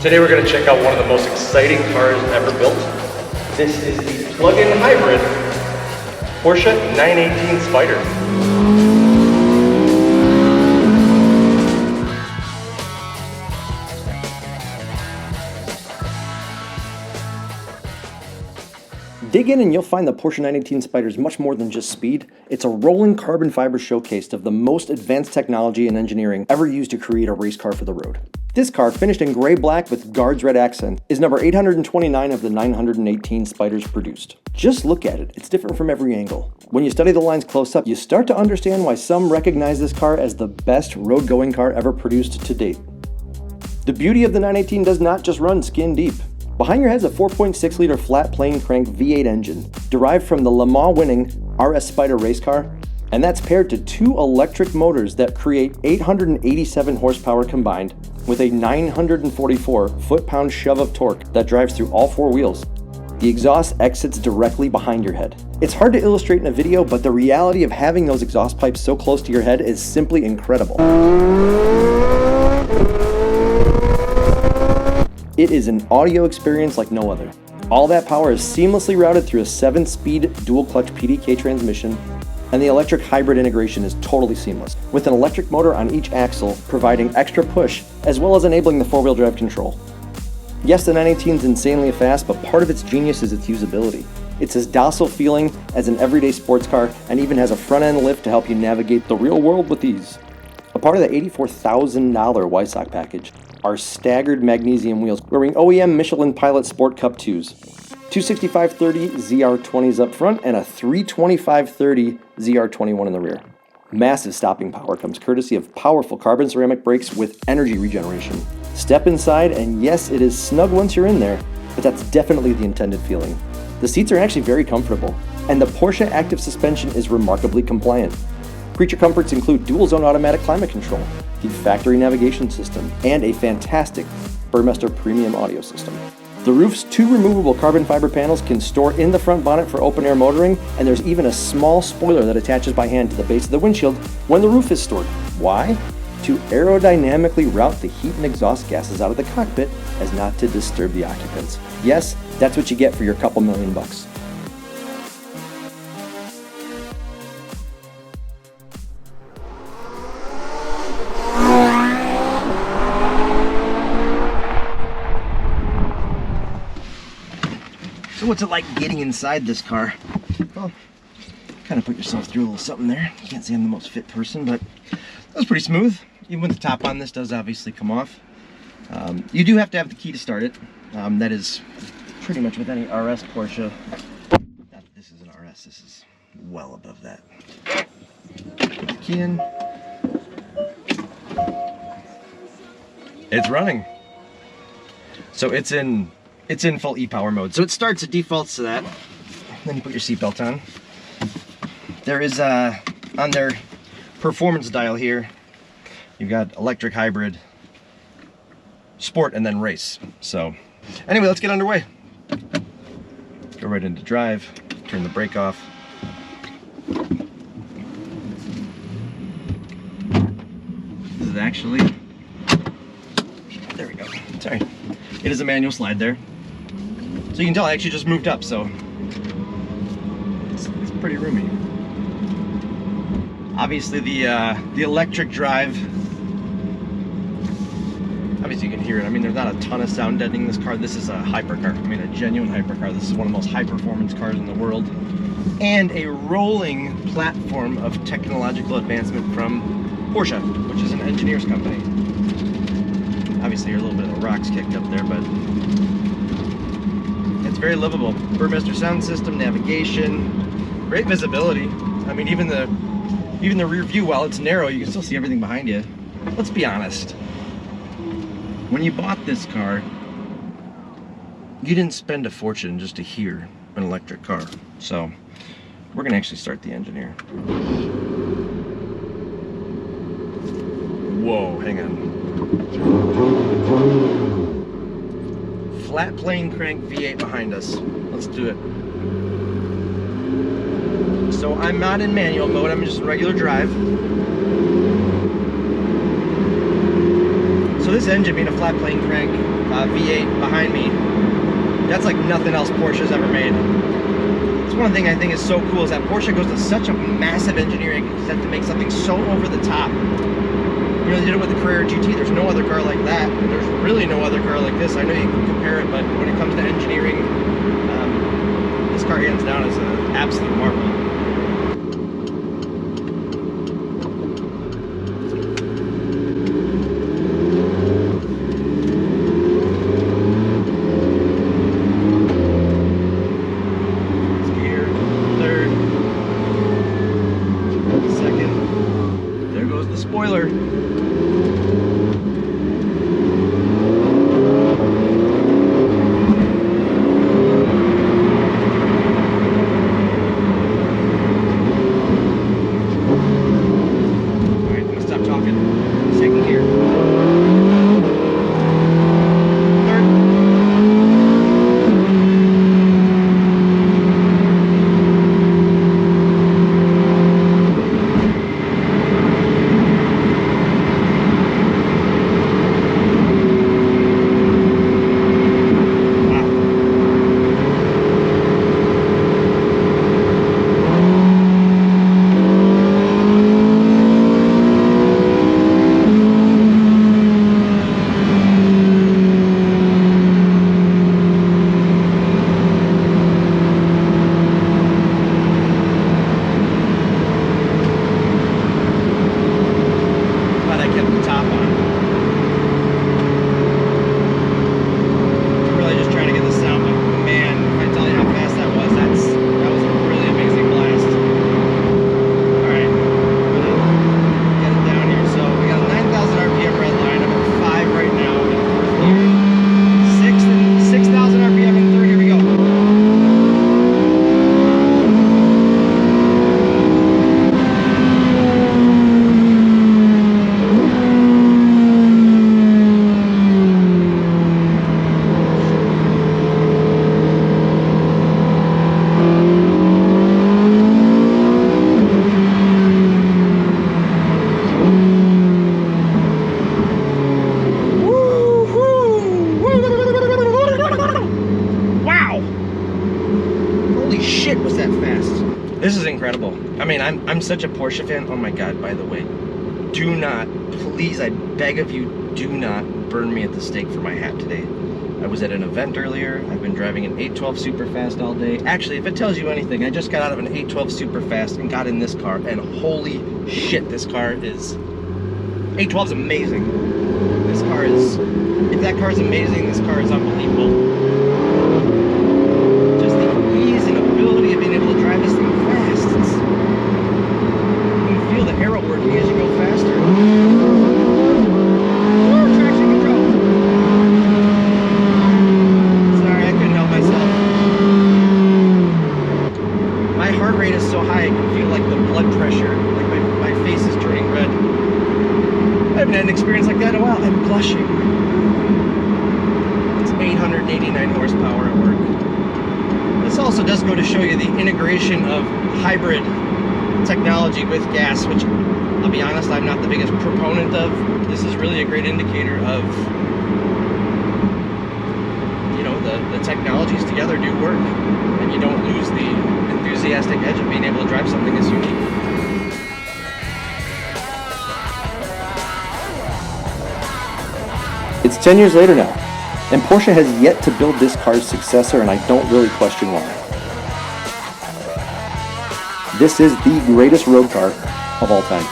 Today we're going to check out one of the most exciting cars ever built. This is the plug-in hybrid Porsche 918 Spyder. Dig in and you'll find the Porsche 918 Spyder is much more than just speed. It's a rolling carbon fiber showcase of the most advanced technology and engineering ever used to create a race car for the road. This car, finished in gray black with Guards red accent, is number 829 of the 918 Spyders produced. Just look at it, it's different from every angle. When you study the lines close up, you start to understand why some recognize this car as the best road-going car ever produced to date. The beauty of the 918 does not just run skin deep. Behind your head is a 4.6-liter flat plane crank V8 engine, derived from the Le Mans winning RS Spyder race car, and that's paired to two electric motors that create 887 horsepower combined, with a 944 foot-pound shove of torque that drives through all four wheels. The exhaust exits directly behind your head. It's hard to illustrate in a video, but the reality of having those exhaust pipes so close to your head is simply incredible. It is an audio experience like no other. All that power is seamlessly routed through a 7-speed dual-clutch PDK transmission, and the electric hybrid integration is totally seamless, with an electric motor on each axle providing extra push, as well as enabling the four-wheel drive control. Yes, the 918 is insanely fast, but part of its genius is its usability. It's as docile feeling as an everyday sports car, and even has a front-end lift to help you navigate the real world with ease. A part of the $84,000 Weissach package are staggered magnesium wheels wearing OEM Michelin Pilot Sport Cup 2s, two 65/30 ZR20s up front and a 325/30 ZR21 in the rear. Massive stopping power comes courtesy of powerful carbon ceramic brakes with energy regeneration. Step inside and yes, it is snug once you're in there, but that's definitely the intended feeling. The seats are actually very comfortable, and the Porsche active suspension is remarkably compliant. Creature comforts include dual-zone automatic climate control, the factory navigation system, and a fantastic Burmester premium audio system. The roof's two removable carbon fiber panels can store in the front bonnet for open-air motoring, and there's even a small spoiler that attaches by hand to the base of the windshield when the roof is stored. Why? To aerodynamically route the heat and exhaust gases out of the cockpit as not to disturb the occupants. Yes, that's what you get for your couple $1,000,000. So what's it like getting inside this car? Well, kind of put yourself through a little something there. You can't say I'm the most fit person, but that was pretty smooth. Even with the top on, this does obviously come off. You do have to have the key to start it. That is pretty much with any RS Porsche. This is an RS, this is well above that. Put the key in. It's running. So it's in full e-power mode. So it starts, it defaults to that. Then you put your seatbelt on. There is, on their performance dial here, you've got electric, hybrid, sport, and then race. So anyway, let's get underway. Go right into drive, turn the brake off. This is actually, there we go, sorry. It is a manual slide there. So you can tell I actually just moved up, so it's pretty roomy. Obviously the electric drive, obviously you can hear it. I mean, there's not a ton of sound deadening in this car. This is a hypercar, I mean a genuine hypercar. This is one of the most high performance cars in the world. And a rolling platform of technological advancement from Porsche, which is an engineer's company. Obviously, a little bit of the rocks kicked up there, but it's very livable. Burmester sound system, navigation, great visibility. I mean, even the rear view, while it's narrow, you can still see everything behind you. Let's be honest. When you bought this car, you didn't spend a fortune just to hear an electric car. So, we're gonna actually start the engine here. Whoa, hang on. Flat plane crank V8 behind us. Let's do it. So I'm not in manual mode, I'm just in regular drive. So this engine being a flat plane crank V8 behind me, that's like nothing else Porsche's ever made. It's one thing I think is so cool is that Porsche goes to such a massive engineering extent to make something so over the top. You know, they did it with the Carrera GT. There's no other car like that. There's really no other car like this. I know you can compare it, but when it comes to engineering, this car hands down is an absolute marvel. Spoiler. Alright, I'm gonna stop talking. Second gear. Third. This is incredible. I mean, I'm such a Porsche fan. Oh my God, by the way, do not, please, I beg of you, do not burn me at the stake for my hat today. I was at an event earlier. I've been driving an 812 Superfast all day. Actually, if it tells you anything, I just got out of an 812 Superfast and got in this car, and holy shit, this car is... 812 is amazing. This car is... If that car is amazing, this car is unbelievable. Just the ease and ability of being able to drive this thing fast. It's, you can feel the aero working as you go faster. Woo, traction control. Sorry, I couldn't help myself. My heart rate is so high I can feel like the blood pressure, like my face is turning red. I haven't had an experience like that in a while. I'm blushing. It's 889 horsepower at work. This also does go to show you the integration of hybrid technology with gas, which, I'll be honest, I'm not the biggest proponent of. This is really a great indicator of, you know, the technologies together do work, and you don't lose the enthusiastic edge of being able to drive something as unique. It's 10 years later now, and Porsche has yet to build this car's successor, and I don't really question why. This is the greatest road car of all time.